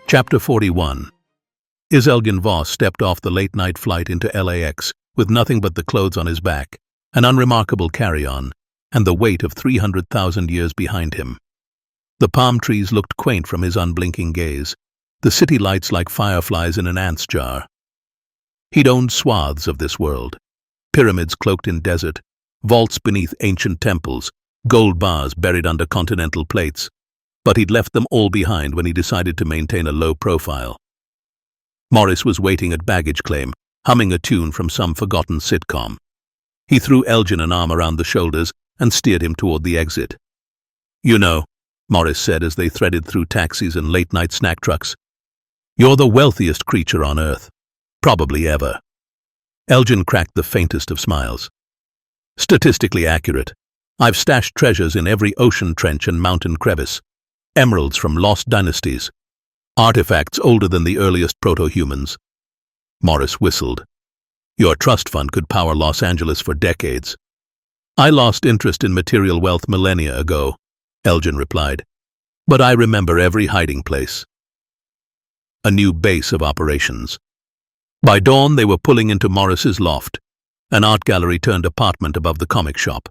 Chapter 41. Is Elgin Voss stepped off the late-night flight into LAX with nothing but the clothes on his back, an unremarkable carry-on, and the weight of 300,000 years behind him. The palm trees looked quaint from his unblinking gaze, the city lights like fireflies in an ant's jar. He'd owned swaths of this world, pyramids cloaked in desert, vaults beneath ancient temples, gold bars buried under continental plates, but he'd left them all behind when he decided to maintain a low profile. Morris was waiting at baggage claim, humming a tune from some forgotten sitcom. He threw Elgin an arm around the shoulders and steered him toward the exit. "You know," Morris said as they threaded through taxis and late-night snack trucks, "you're the wealthiest creature on Earth, probably ever." Elgin cracked the faintest of smiles. "Statistically accurate. I've stashed treasures in every ocean trench and mountain crevice. Emeralds from lost dynasties. Artifacts older than the earliest proto-humans." Morris whistled. "Your trust fund could power Los Angeles for decades." "I lost interest in material wealth millennia ago," Elgin replied. "But I remember every hiding place." A new base of operations. By dawn, they were pulling into Morris's loft, an art gallery-turned apartment above the comic shop.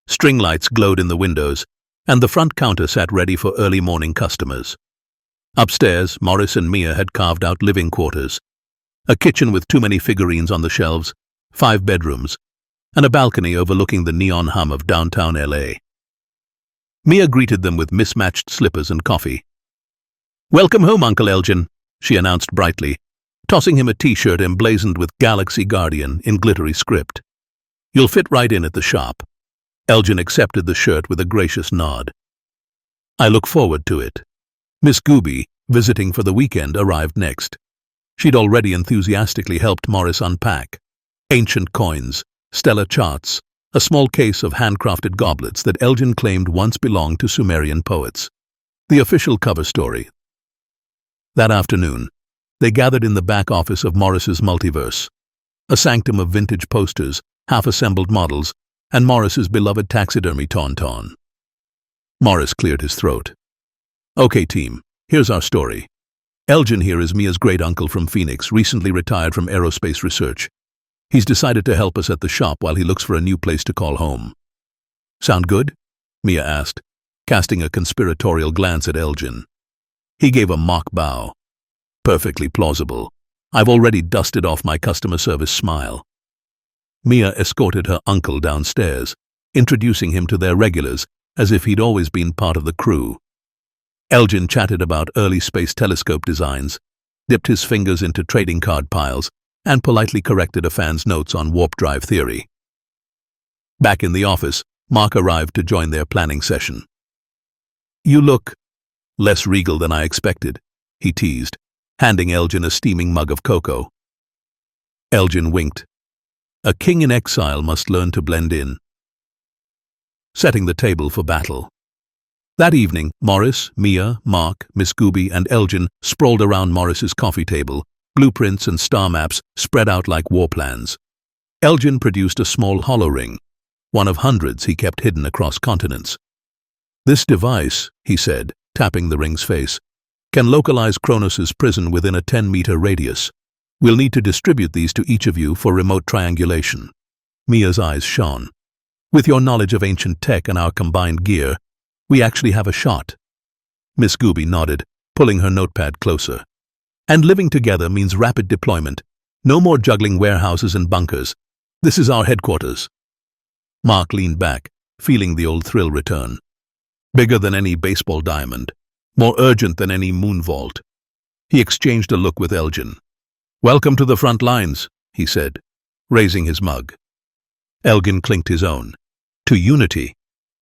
String lights glowed in the windows, and the front counter sat ready for early morning customers. Upstairs, Morris and Mia had carved out living quarters, a kitchen with too many figurines on the shelves, 5 bedrooms, and a balcony overlooking the neon hum of downtown LA. Mia greeted them with mismatched slippers and coffee. "Welcome home, Uncle Elgin," she announced brightly, tossing him a t-shirt emblazoned with Galaxy Guardian in glittery script. "You'll fit right in at the shop." Elgin accepted the shirt with a gracious nod. "I look forward to it." Miss Gooby, visiting for the weekend, arrived next. She'd already enthusiastically helped Morris unpack ancient coins, stellar charts, a small case of handcrafted goblets that Elgin claimed once belonged to Sumerian poets. The official cover story. That afternoon, they gathered in the back office of Morris's multiverse, a sanctum of vintage posters, half-assembled models, and Morris's beloved taxidermy Tauntaun. Morris cleared his throat. "Okay, team, here's our story. Elgin here is Mia's great-uncle from Phoenix, recently retired from aerospace research. He's decided to help us at the shop while he looks for a new place to call home." "Sound good?" Mia asked, casting a conspiratorial glance at Elgin. He gave a mock bow. "Perfectly plausible. I've already dusted off my customer service smile." Mia escorted her uncle downstairs, introducing him to their regulars as if he'd always been part of the crew. Elgin chatted about early space telescope designs, dipped his fingers into trading card piles, and politely corrected a fan's notes on warp drive theory. Back in the office, Mark arrived to join their planning session. "You look less regal than I expected," he teased, handing Elgin a steaming mug of cocoa. Elgin winked. A king in exile must learn to blend in. Setting the table for battle. That evening, Morris, Mia, Mark, Miss Gooby, and Elgin sprawled around Morris's coffee table, blueprints and star maps spread out like war plans. Elgin produced a small hollow ring, one of hundreds he kept hidden across continents. "This device," he said, tapping the ring's face, "can localize Kronos's prison within a 10-meter radius. We'll need to distribute these to each of you for remote triangulation." Mia's eyes shone. "With your knowledge of ancient tech and our combined gear, we actually have a shot." Miss Gooby nodded, pulling her notepad closer. "And living together means rapid deployment. No more juggling warehouses and bunkers. This is our headquarters." Mark leaned back, feeling the old thrill return. Bigger than any baseball diamond, more urgent than any moon vault. He exchanged a look with Elgin. "Welcome to the front lines," he said, raising his mug. Elgin clinked his own. "To unity,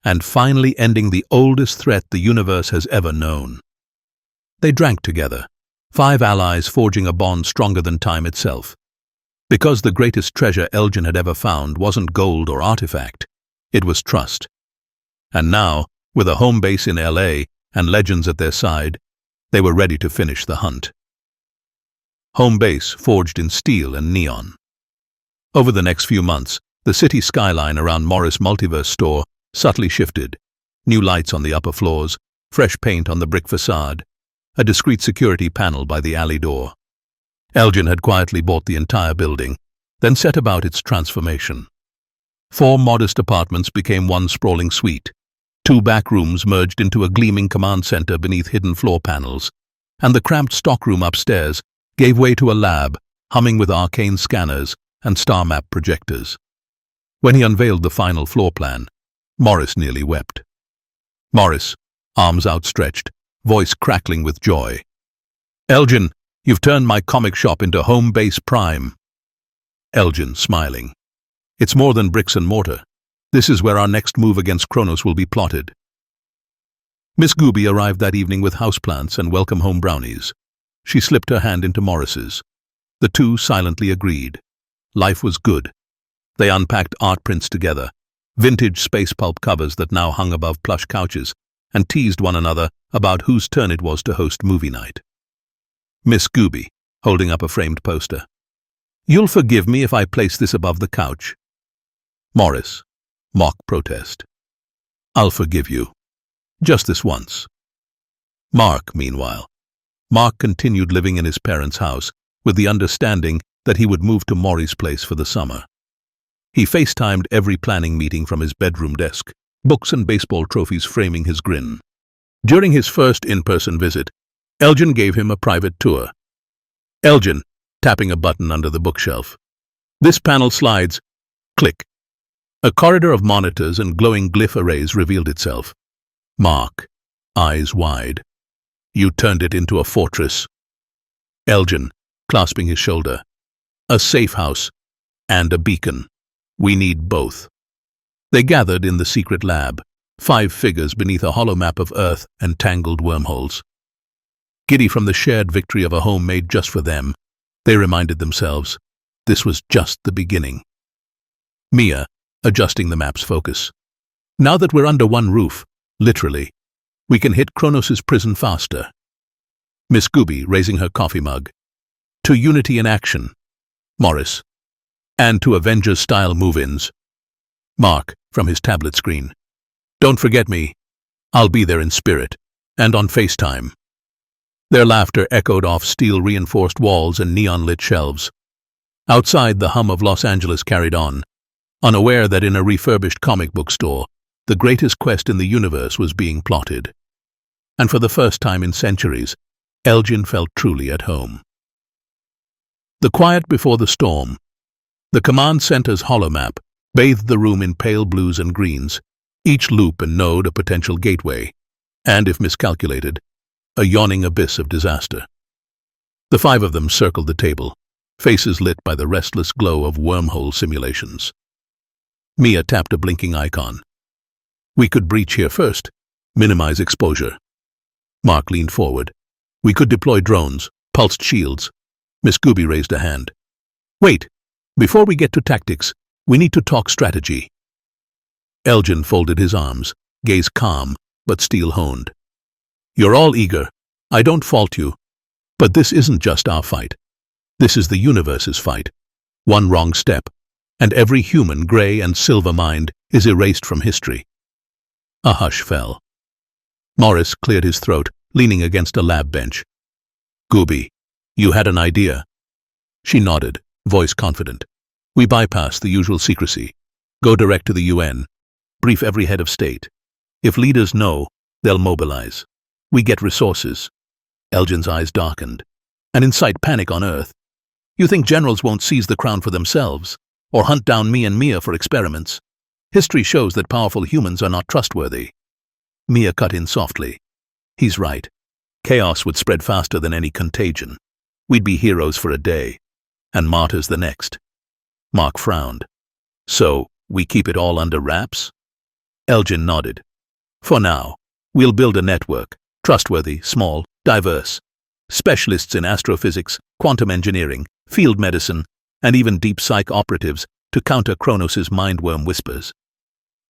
and finally ending the oldest threat the universe has ever known." They drank together, 5 allies forging a bond stronger than time itself. Because the greatest treasure Elgin had ever found wasn't gold or artifact, it was trust. And now, with a home base in LA and legends at their side, they were ready to finish the hunt. Home base forged in steel and neon. Over the next few months, the city skyline around Morris Multiverse store subtly shifted. New lights on the upper floors, fresh paint on the brick facade, a discreet security panel by the alley door. Elgin had quietly bought the entire building, then set about its transformation. 4 modest apartments became one sprawling suite. 2 back rooms merged into a gleaming command center beneath hidden floor panels, and the cramped stockroom upstairs gave way to a lab humming with arcane scanners and star map projectors. When he unveiled the final floor plan, Morris nearly wept. Morris, arms outstretched, voice crackling with joy. "Elgin, you've turned my comic shop into home base prime." Elgin, smiling. "It's more than bricks and mortar. This is where our next move against Kronos will be plotted." Miss Gooby arrived that evening with houseplants and welcome home brownies. She slipped her hand into Morris's. The two silently agreed. Life was good. They unpacked art prints together, vintage space pulp covers that now hung above plush couches, and teased one another about whose turn it was to host movie night. Miss Gooby, holding up a framed poster. "You'll forgive me if I place this above the couch." Morris, mock protest. "I'll forgive you. Just this once." Mark, meanwhile. Mark continued living in his parents' house with the understanding that he would move to Maury's place for the summer. He FaceTimed every planning meeting from his bedroom desk, books and baseball trophies framing his grin. During his first in-person visit, Elgin gave him a private tour. Elgin, tapping a button under the bookshelf. "This panel slides." Click. A corridor of monitors and glowing glyph arrays revealed itself. Mark, eyes wide. "You turned it into a fortress." Elgin, clasping his shoulder. "A safe house and a beacon. We need both." They gathered in the secret lab, 5 figures beneath a hollow map of Earth and tangled wormholes. Giddy from the shared victory of a home made just for them, they reminded themselves this was just the beginning. Mia, adjusting the map's focus. "Now that we're under one roof, literally, we can hit Kronos' prison faster." Miss Gooby, raising her coffee mug. "To unity in action." Morris. "And to Avengers-style move-ins." Mark, from his tablet screen. "Don't forget me. I'll be there in spirit, and on FaceTime." Their laughter echoed off steel-reinforced walls and neon-lit shelves. Outside, the hum of Los Angeles carried on, unaware that in a refurbished comic book store, the greatest quest in the universe was being plotted. And for the first time in centuries, Elgin felt truly at home. The quiet before the storm. The command center's holomap bathed the room in pale blues and greens, each loop and node a potential gateway, and, if miscalculated, a yawning abyss of disaster. The 5 of them circled the table, faces lit by the restless glow of wormhole simulations. Mia tapped a blinking icon. "We could breach here first, minimize exposure." Mark leaned forward. "We could deploy drones, pulsed shields." Miss Gooby raised a hand. "Wait, before we get to tactics, we need to talk strategy." Elgin folded his arms, gaze calm, but steel-honed. "You're all eager. I don't fault you. But this isn't just our fight. This is the universe's fight. One wrong step, and every human gray and silver mind is erased from history." A hush fell. Morris cleared his throat, leaning against a lab bench. "Gooby, you had an idea." She nodded, voice confident. "We bypass the usual secrecy. Go direct to the UN. Brief every head of state. If leaders know, they'll mobilize. We get resources." Elgin's eyes darkened. "And incite panic on Earth. You think generals won't seize the crown for themselves, or hunt down me and Mia for experiments? History shows that powerful humans are not trustworthy." Mia cut in softly. "He's right. Chaos would spread faster than any contagion. We'd be heroes for a day, and martyrs the next." Mark frowned. "So, we keep it all under wraps?" Elgin nodded. "For now, we'll build a network, trustworthy, small, diverse. Specialists in astrophysics, quantum engineering, field medicine, and even deep psych operatives to counter Kronos' mindworm whispers."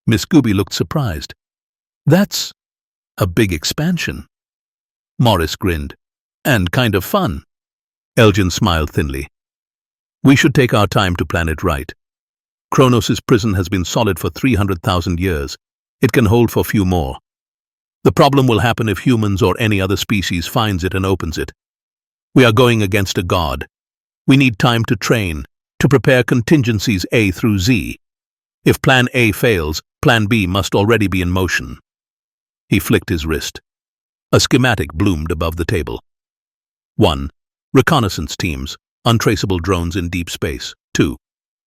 Miss Gooby looked surprised. "That's a big expansion." Morris grinned. "And kind of fun." Elgin smiled thinly. "We should take our time to plan it right. Kronos' prison has been solid for 300,000 years. It can hold for few more. The problem will happen if humans or any other species finds it and opens it. We are going against a god. We need time to train, to prepare contingencies A through Z. If Plan A fails, Plan B must already be in motion. He flicked his wrist. A schematic bloomed above the table. 1. Reconnaissance teams, untraceable drones in deep space. 2.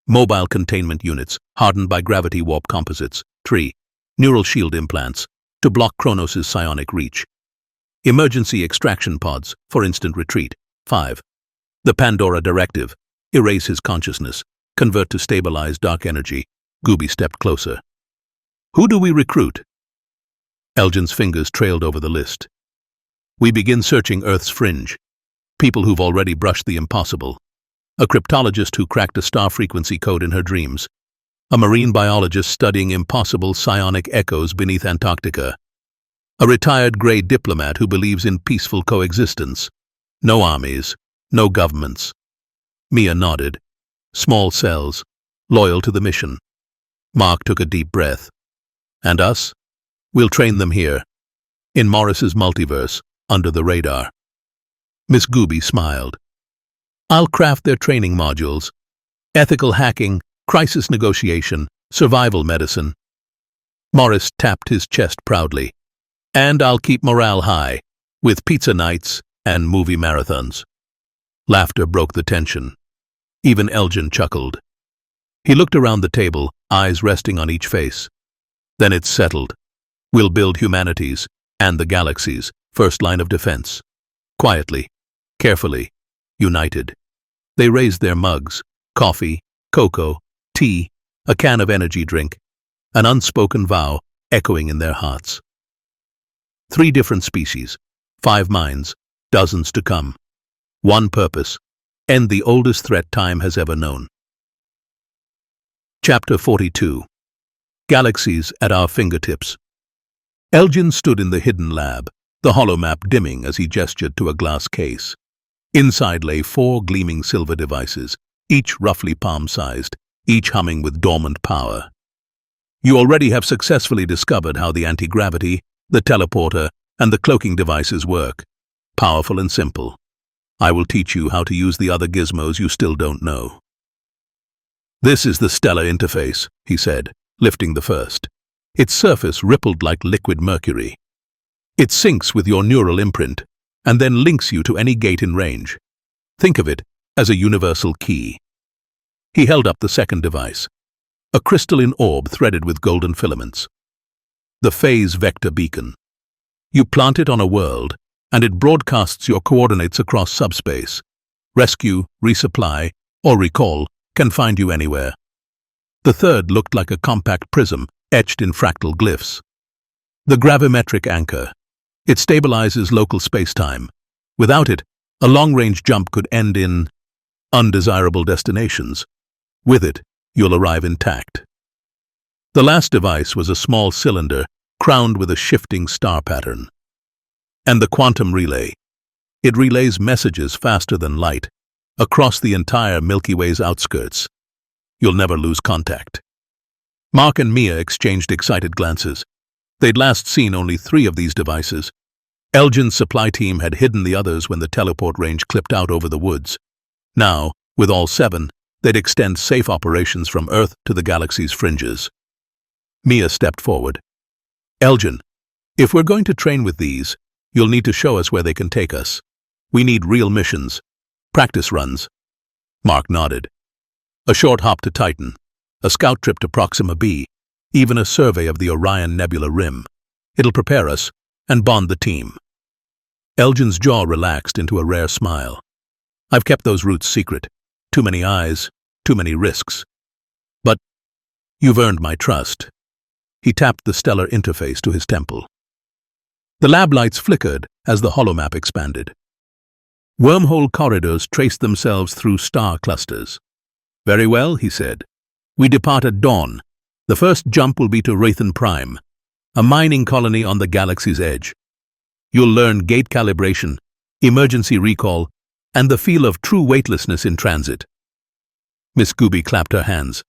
Mobile containment units, hardened by gravity warp composites. 3. Neural shield implants, to block Kronos' psionic reach. Emergency extraction pods, for instant retreat. 5. The Pandora Directive, erase his consciousness, convert to stabilized dark energy. Gooby stepped closer. Who do we recruit? Elgin's fingers trailed over the list. We begin searching Earth's fringe. People who've already brushed the impossible. A cryptologist who cracked a star frequency code in her dreams. A marine biologist studying impossible psionic echoes beneath Antarctica. A retired grey diplomat who believes in peaceful coexistence. No armies, no governments. Mia nodded. Small cells, loyal to the mission. Mark took a deep breath. And us? We'll train them here, in Morris's multiverse, under the radar. Miss Gooby smiled. I'll craft their training modules. Ethical hacking, crisis negotiation, survival medicine. Morris tapped his chest proudly. And I'll keep morale high, with pizza nights and movie marathons. Laughter broke the tension. Even Elgin chuckled. He looked around the table, eyes resting on each face. Then it's settled. We'll build humanity's, and the galaxy's, first line of defense. Quietly, carefully, united. They raised their mugs, coffee, cocoa, tea, a can of energy drink, an unspoken vow echoing in their hearts. 3 different species, 5 minds, dozens to come. One purpose, end the oldest threat time has ever known. Chapter 42. Galaxies at our fingertips. Elgin stood in the hidden lab, the holomap dimming as he gestured to a glass case. Inside lay 4 gleaming silver devices, each roughly palm-sized, each humming with dormant power. You already have successfully discovered how the anti-gravity, the teleporter, and the cloaking devices work. Powerful and simple. I will teach you how to use the other gizmos you still don't know. This is the stellar interface, he said, lifting the first. Its surface rippled like liquid mercury. It syncs with your neural imprint, and then links you to any gate in range. Think of it as a universal key. He held up the second device, a crystalline orb threaded with golden filaments. The phase vector beacon. You plant it on a world, and it broadcasts your coordinates across subspace. Rescue, resupply, or recall can find you anywhere. The third looked like a compact prism etched in fractal glyphs. The gravimetric anchor. It stabilizes local space-time. Without it, a long-range jump could end in undesirable destinations. With it, you'll arrive intact. The last device was a small cylinder crowned with a shifting star pattern. And the quantum relay. It relays messages faster than light, across the entire Milky Way's outskirts. You'll never lose contact. Mark and Mia exchanged excited glances. They'd last seen only 3 of these devices. Elgin's supply team had hidden the others when the teleport range clipped out over the woods. Now, with all 7, they'd extend safe operations from Earth to the galaxy's fringes. Mia stepped forward. Elgin, if we're going to train with these, you'll need to show us where they can take us. We need real missions. Practice runs. Mark nodded. A short hop to Titan, a scout trip to Proxima B, even a survey of the Orion Nebula rim. It'll prepare us and bond the team. Elgin's jaw relaxed into a rare smile. I've kept those routes secret. Too many eyes, too many risks. But you've earned my trust. He tapped the stellar interface to his temple. The lab lights flickered as the holomap expanded. Wormhole corridors traced themselves through star clusters. Very well, he said. We depart at dawn. The first jump will be to Raythan Prime, a mining colony on the galaxy's edge. You'll learn gate calibration, emergency recall, and the feel of true weightlessness in transit. Miss Gooby clapped her hands.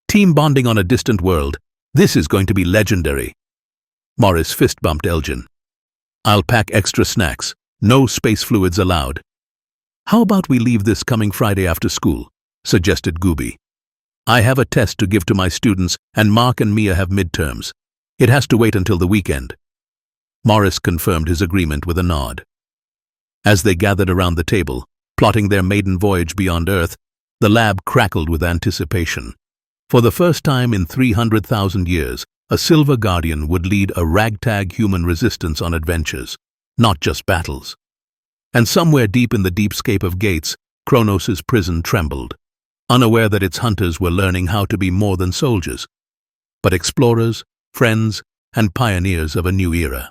Team bonding on a distant world. This is going to be legendary. Morris fist-bumped Elgin. "I'll pack extra snacks. No space fluids allowed." "How about we leave this coming Friday after school?" suggested Gooby. "I have a test to give to my students, and Mark and Mia have midterms. It has to wait until the weekend." Morris confirmed his agreement with a nod. As they gathered around the table, plotting their maiden voyage beyond Earth, the lab crackled with anticipation. For the first time in 300,000 years, a Silver Guardian would lead a ragtag human resistance on adventures, not just battles. And somewhere deep in the deepscape of Gates, Kronos' prison trembled, unaware that its hunters were learning how to be more than soldiers, but explorers, friends, and pioneers of a new era.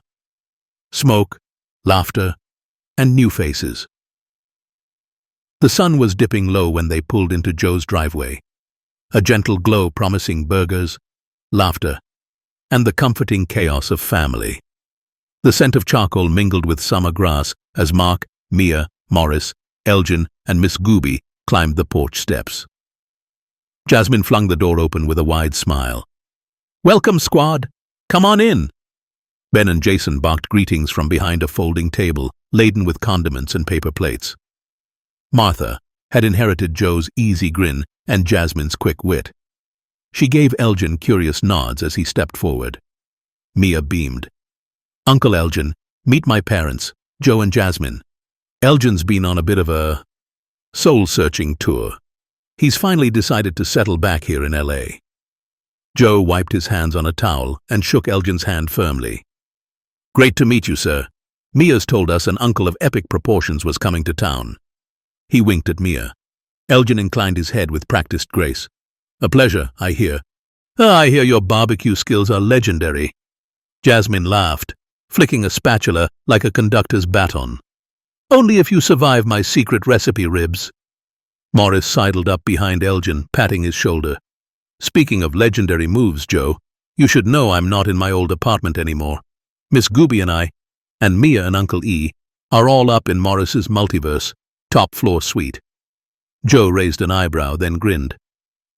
Smoke, laughter, and new faces. The sun was dipping low when they pulled into Joe's driveway, a gentle glow promising burgers, laughter, and the comforting chaos of family. The scent of charcoal mingled with summer grass as Mark, Mia, Morris, Elgin, and Miss Gooby climbed the porch steps. Jasmine flung the door open with a wide smile. "Welcome, squad! Come on in!" Ben and Jason barked greetings from behind a folding table laden with condiments and paper plates. Martha had inherited Joe's easy grin and Jasmine's quick wit. She gave Elgin curious nods as he stepped forward. Mia beamed. "Uncle Elgin, meet my parents, Joe and Jasmine. Elgin's been on a bit of a soul-searching tour. He's finally decided to settle back here in LA." Joe wiped his hands on a towel and shook Elgin's hand firmly. "Great to meet you, sir. Mia's told us an uncle of epic proportions was coming to town." He winked at Mia. Elgin inclined his head with practiced grace. "A pleasure, I hear." I hear your barbecue skills are legendary." Jasmine laughed, flicking a spatula like a conductor's baton. "Only if you survive my secret recipe ribs." Morris sidled up behind Elgin, patting his shoulder. "Speaking of legendary moves, Joe, you should know I'm not in my old apartment anymore. Miss Gooby and Mia and Uncle E, are all up in Morris's multiverse, top-floor suite." Joe raised an eyebrow, then grinned.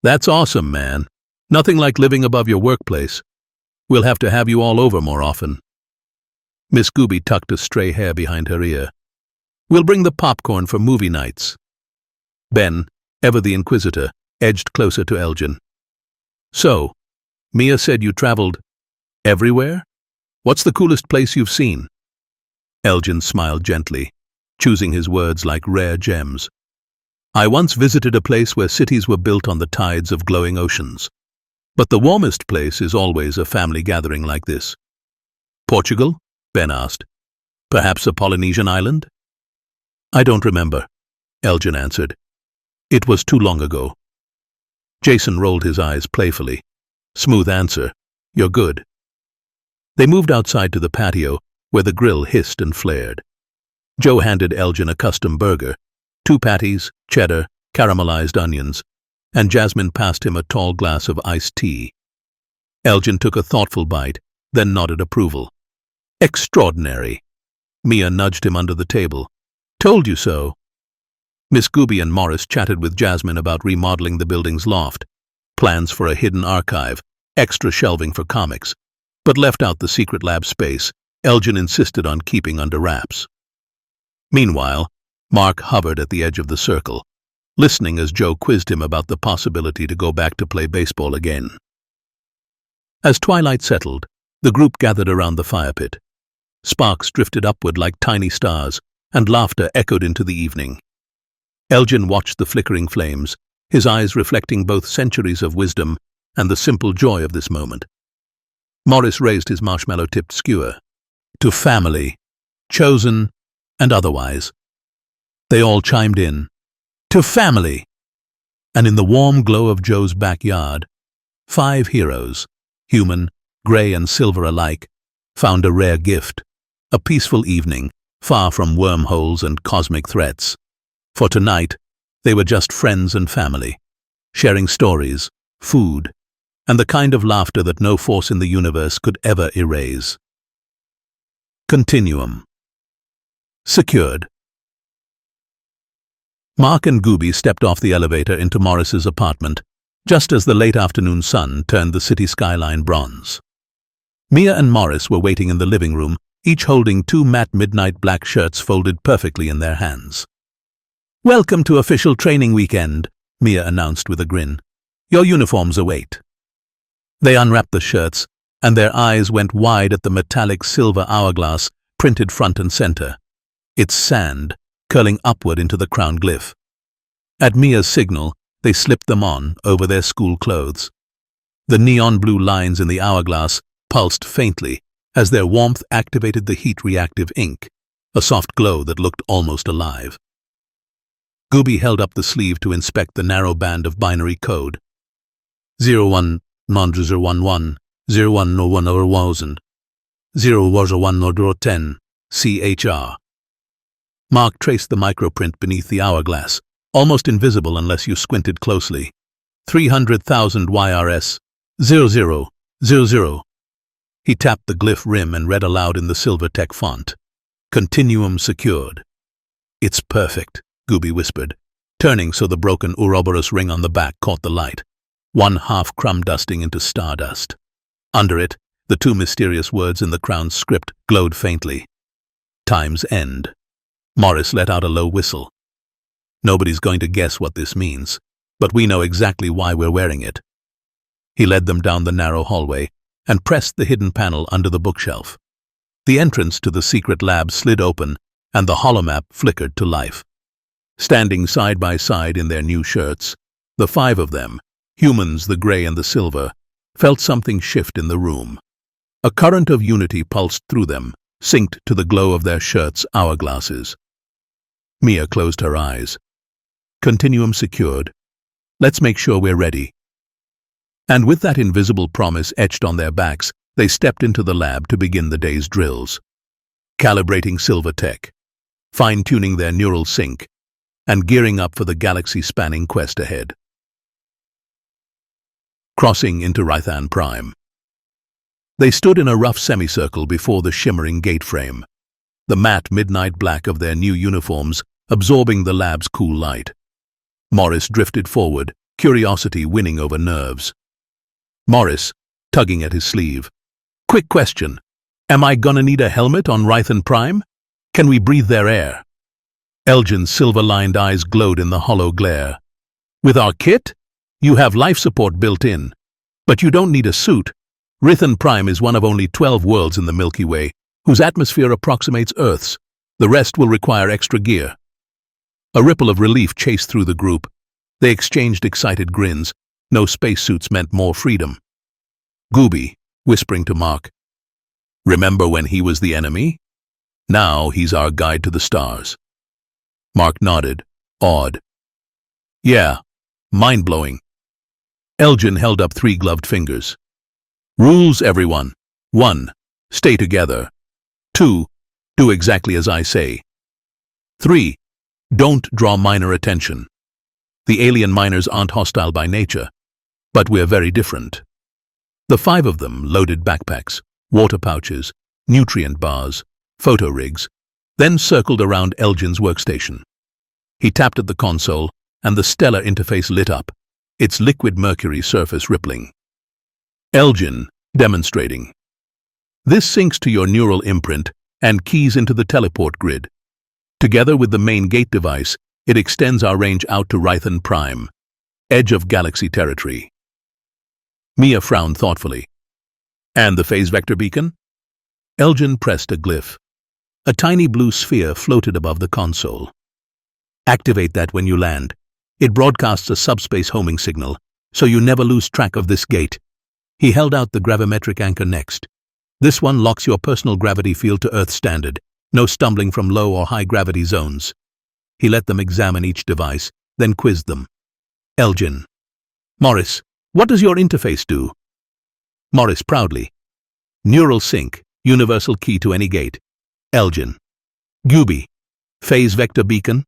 "That's awesome, man. Nothing like living above your workplace. We'll have to have you all over more often." Miss Gooby tucked a stray hair behind her ear. "We'll bring the popcorn for movie nights." Ben, ever the inquisitor, edged closer to Elgin. "So, Mia said you traveled everywhere? What's the coolest place you've seen?" Elgin smiled gently, choosing his words like rare gems. "I once visited a place where cities were built on the tides of glowing oceans. But the warmest place is always a family gathering like this." "Portugal?" Ben asked. "Perhaps a Polynesian island?" "I don't remember," Elgin answered. "It was too long ago." Jason rolled his eyes playfully. "Smooth answer. You're good." They moved outside to the patio, where the grill hissed and flared. Joe handed Elgin a custom burger, 2 patties, cheddar, caramelized onions, and Jasmine passed him a tall glass of iced tea. Elgin took a thoughtful bite, then nodded approval. "Extraordinary." Mia nudged him under the table. "Told you so." Miss Gooby and Morris chatted with Jasmine about remodeling the building's loft, plans for a hidden archive, extra shelving for comics, but left out the secret lab space Elgin insisted on keeping under wraps. Meanwhile, Mark hovered at the edge of the circle, listening as Joe quizzed him about the possibility to go back to play baseball again. As twilight settled, the group gathered around the fire pit. Sparks drifted upward like tiny stars, and laughter echoed into the evening. Elgin watched the flickering flames, his eyes reflecting both centuries of wisdom and the simple joy of this moment. Morris raised his marshmallow-tipped skewer. "To family, chosen and otherwise." They all chimed in. "To family!" And in the warm glow of Joe's backyard, 5 heroes, human, grey and silver alike, found a rare gift, a peaceful evening, far from wormholes and cosmic threats. For tonight, they were just friends and family, sharing stories, food, and the kind of laughter that no force in the universe could ever erase. Continuum. Secured. Mark and Gooby stepped off the elevator into Morris's apartment, just as the late afternoon sun turned the city skyline bronze. Mia and Morris were waiting in the living room, each holding two matte midnight black shirts folded perfectly in their hands. "Welcome to official training weekend," Mia announced with a grin. "Your uniforms await." They unwrapped the shirts, and their eyes went wide at the metallic silver hourglass printed front and center, its sand curling upward into the crown glyph. At Mia's signal, they slipped them on over their school clothes. The neon blue lines in the hourglass pulsed faintly as their warmth activated the heat-reactive ink, a soft glow that looked almost alive. Gooby held up the sleeve to inspect the narrow band of binary code. 01 011 01 no 1 over 1000 0 was 1 no 10 CHR. Mark traced the microprint beneath the hourglass, almost invisible unless you squinted closely. 300,000 YRS 0000. He tapped the glyph rim and read aloud in the Silvertech font. "Continuum secured." "It's perfect," Gooby whispered, turning so the broken Ouroboros ring on the back caught the light, one half crumb dusting into stardust. Under it, the two mysterious words in the crown's script glowed faintly. "Time's end." Morris let out a low whistle. "Nobody's going to guess what this means, but we know exactly why we're wearing it." He led them down the narrow hallway and pressed the hidden panel under the bookshelf. The entrance to the secret lab slid open and the holomap flickered to life. Standing side by side in their new shirts, the five of them, humans, the gray and the silver, felt something shift in the room. A current of unity pulsed through them, synced to the glow of their shirts' hourglasses. Mia closed her eyes. "Continuum secured. Let's make sure we're ready." And with that invisible promise etched on their backs, they stepped into the lab to begin the day's drills. Calibrating Silvertech, fine-tuning their neural sync, and gearing up for the galaxy-spanning quest ahead. Crossing into Rythan Prime. They stood in a rough semicircle before the shimmering gate frame, the matte midnight black of their new uniforms absorbing the lab's cool light. Morris drifted forward, curiosity winning over nerves. Morris, tugging at his sleeve. "Quick question. Am I gonna need a helmet on Rythan Prime? Can we breathe their air?" Elgin's silver-lined eyes glowed in the hollow glare. "With our kit? You have life support built in. But you don't need a suit. Rythan Prime is one of only 12 worlds in the Milky Way, whose atmosphere approximates Earth's. The rest will require extra gear." A ripple of relief chased through the group. They exchanged excited grins. No spacesuits meant more freedom. Gooby, whispering to Mark, "Remember when he was the enemy? Now he's our guide to the stars." Mark nodded, awed. "Yeah, mind-blowing." Elgin held up 3 gloved fingers. "Rules, everyone. 1. Stay together. 2. Do exactly as I say. 3. Don't draw minor attention. The alien miners aren't hostile by nature, but we're very different." The 5 of them loaded backpacks, water pouches, nutrient bars, photo rigs, then circled around Elgin's workstation. He tapped at the console, and the stellar interface lit up, its liquid mercury surface rippling. Elgin, demonstrating. "This syncs to your neural imprint and keys into the teleport grid. Together with the main gate device, it extends our range out to Rythan Prime, edge of galaxy territory." Mia frowned thoughtfully. "And the phase vector beacon?" Elgin pressed a glyph. A tiny blue sphere floated above the console. "Activate that when you land. It broadcasts a subspace homing signal, so you never lose track of this gate." He held out the gravimetric anchor next. "This one locks your personal gravity field to Earth standard. No stumbling from low or high gravity zones." He let them examine each device, then quizzed them. Elgin. "Morris, what does your interface do?" Morris proudly. "Neural sync, universal key to any gate." Elgin. "Gooby, phase vector beacon?"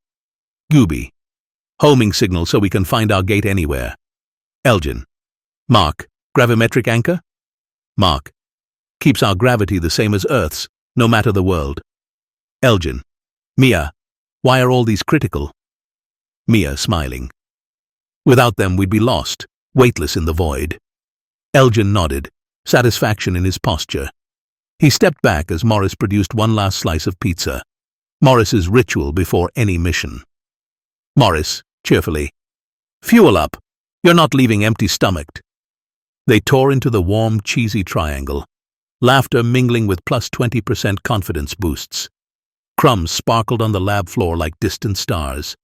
Gooby. "Homing signal so we can find our gate anywhere." Elgin. "Mark, gravimetric anchor?" Mark. "Keeps our gravity the same as Earth's, no matter the world." Elgin. "Mia, why are all these critical?" Mia, smiling. "Without them we'd be lost, weightless in the void." Elgin nodded. satisfaction in his posture. He stepped back as Morris produced one last slice of pizza. Morris's ritual before any mission. Morris, cheerfully, "Fuel up. You're not leaving empty-stomached." They tore into the warm, cheesy triangle, laughter mingling with plus 20% confidence boosts. Crumbs sparkled on the lab floor like distant stars.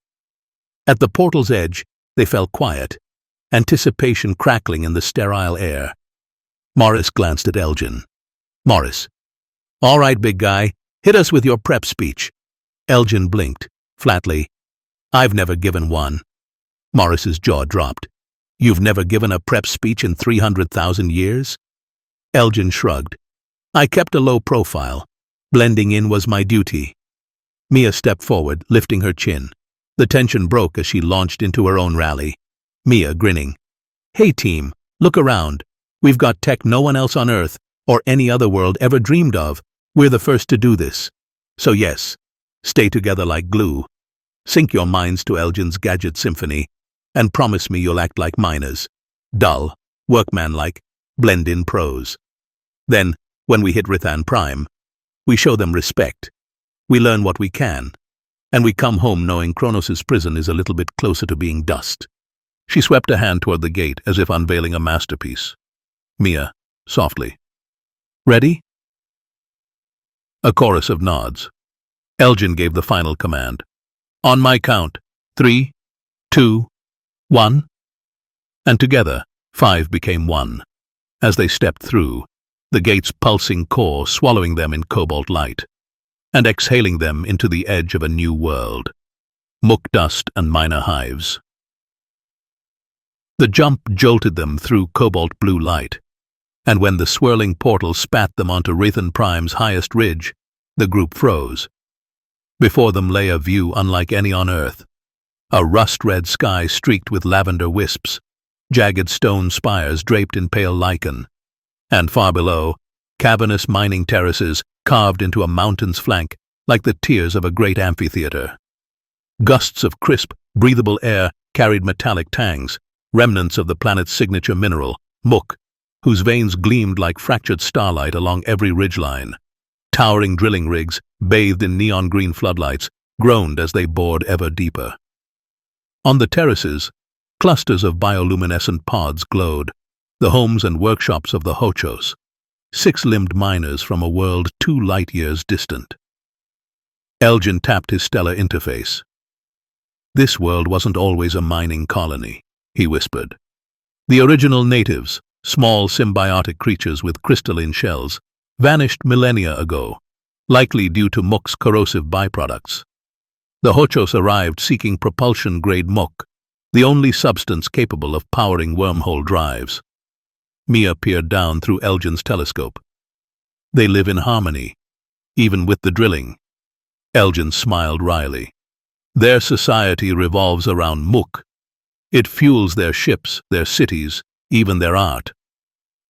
At the portal's edge, they fell quiet, anticipation crackling in the sterile air. Morris glanced at Elgin. "Morris. All right, big guy, hit us with your prep speech." Elgin blinked, flatly. "I've never given one." Morris's jaw dropped. "You've never given a prep speech in 300,000 years? Elgin shrugged. "I kept a low profile. Blending in was my duty." Mia stepped forward, lifting her chin. The tension broke as she launched into her own rally. Mia grinning. "Hey team, look around. We've got tech no one else on Earth, or any other world ever dreamed of. We're the first to do this. So yes, stay together like glue. Sync your minds to Elgin's gadget symphony, and promise me you'll act like miners. Dull, workmanlike, blend-in pros. Then, when we hit Rithan Prime, we show them respect. We learn what we can, and we come home knowing Kronos' prison is a little bit closer to being dust." She swept a hand toward the gate as if unveiling a masterpiece. Mia, softly. "Ready?" A chorus of nods. Elgin gave the final command. "On my count, 3, 2, 1. And together, 5 became 1. As they stepped through, the gate's pulsing core swallowing them in cobalt light, and exhaling them into the edge of a new world. Muck dust and miner hives. The jump jolted them through cobalt blue light, and when the swirling portal spat them onto Rithan Prime's highest ridge, the group froze. Before them lay a view unlike any on Earth. A rust-red sky streaked with lavender wisps, jagged stone spires draped in pale lichen, and far below, cavernous mining terraces carved into a mountain's flank like the tiers of a great amphitheater. Gusts of crisp, breathable air carried metallic tangs, remnants of the planet's signature mineral, muck, whose veins gleamed like fractured starlight along every ridgeline. Towering drilling rigs, bathed in neon-green floodlights, groaned as they bored ever deeper. On the terraces, clusters of bioluminescent pods glowed, the homes and workshops of the Hochos, six-limbed miners from a world 2 light-years distant. Elgin tapped his stellar interface. "This world wasn't always a mining colony," he whispered. "The original natives, small symbiotic creatures with crystalline shells, vanished millennia ago, likely due to muck's corrosive byproducts. The Hochos arrived seeking propulsion-grade muck, the only substance capable of powering wormhole drives." Mia peered down through Elgin's telescope. "They live in harmony, even with the drilling." Elgin smiled wryly. "Their society revolves around muck. It fuels their ships, their cities, even their art.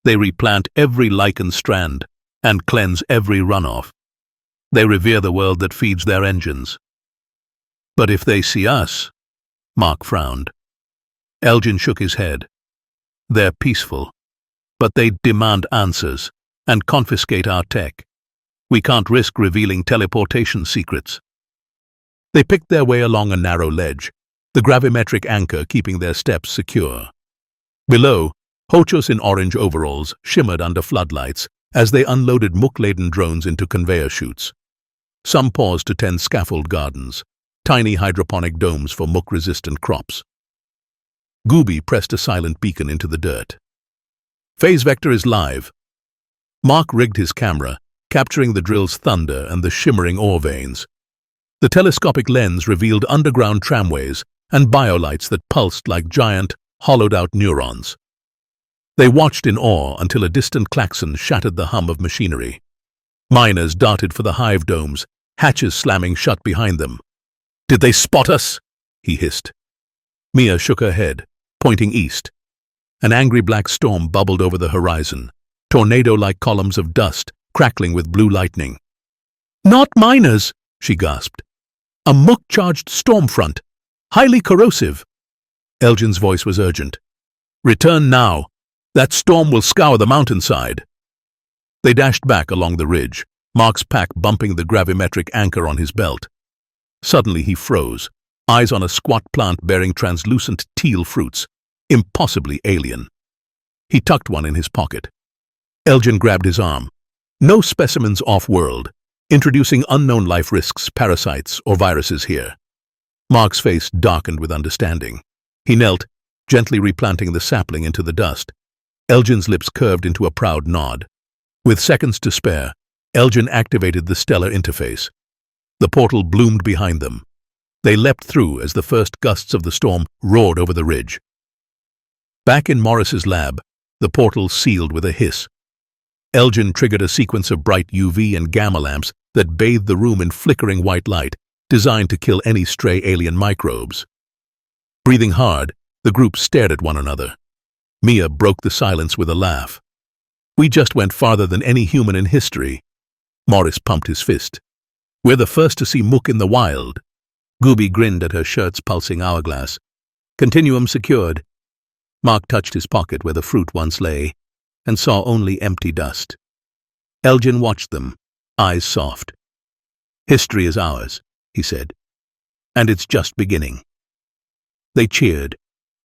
They replant every lichen strand and cleanse every runoff. They revere the world that feeds their engines. But if they see us," Mark frowned. Elgin shook his head. "They're peaceful, but they demand answers and confiscate our tech. We can't risk revealing teleportation secrets." They picked their way along a narrow ledge, the gravimetric anchor keeping their steps secure. Below, Hochos in orange overalls shimmered under floodlights as they unloaded muck-laden drones into conveyor chutes. Some paused to tend scaffold gardens, tiny hydroponic domes for muck-resistant crops. Gooby pressed a silent beacon into the dirt. "Phase vector is live." Mark rigged his camera, capturing the drill's thunder and the shimmering ore veins. The telescopic lens revealed underground tramways and biolights that pulsed like giant, hollowed-out neurons. They watched in awe until a distant klaxon shattered the hum of machinery. Miners darted for the hive domes, hatches slamming shut behind them. "Did they spot us?" he hissed. Mia shook her head, pointing east. An angry black storm bubbled over the horizon, tornado-like columns of dust crackling with blue lightning. "Not miners," she gasped. "A muck-charged storm front, highly corrosive." Elgin's voice was urgent. "Return now. That storm will scour the mountainside. They dashed back along the ridge, Mark's pack bumping the gravimetric anchor on his belt. Suddenly he froze, eyes on a squat plant bearing translucent teal fruits, impossibly alien. He tucked one in his pocket. Elgin grabbed his arm. No specimens off-world, introducing unknown life risks, parasites, or viruses here. Mark's face darkened with understanding. He knelt, gently replanting the sapling into the dust. Elgin's lips curved into a proud nod. With seconds to spare, Elgin activated the stellar interface. The portal bloomed behind them. They leapt through as the first gusts of the storm roared over the ridge. Back in Morris's lab, the portal sealed with a hiss. Elgin triggered a sequence of bright UV and gamma lamps that bathed the room in flickering white light, designed to kill any stray alien microbes. Breathing hard, the group stared at one another. Mia broke the silence with a laugh. "We just went farther than any human in history." Morris pumped his fist. "We're the first to see Mook in the wild." Gooby grinned at her shirt's pulsing hourglass. "Continuum secured." Mark touched his pocket where the fruit once lay, and saw only empty dust. Elgin watched them, eyes soft. "History is ours," he said, "and it's just beginning." They cheered,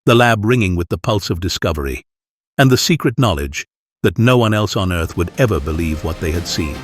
the lab ringing with the pulse of discovery, and the secret knowledge that no one else on Earth would ever believe what they had seen.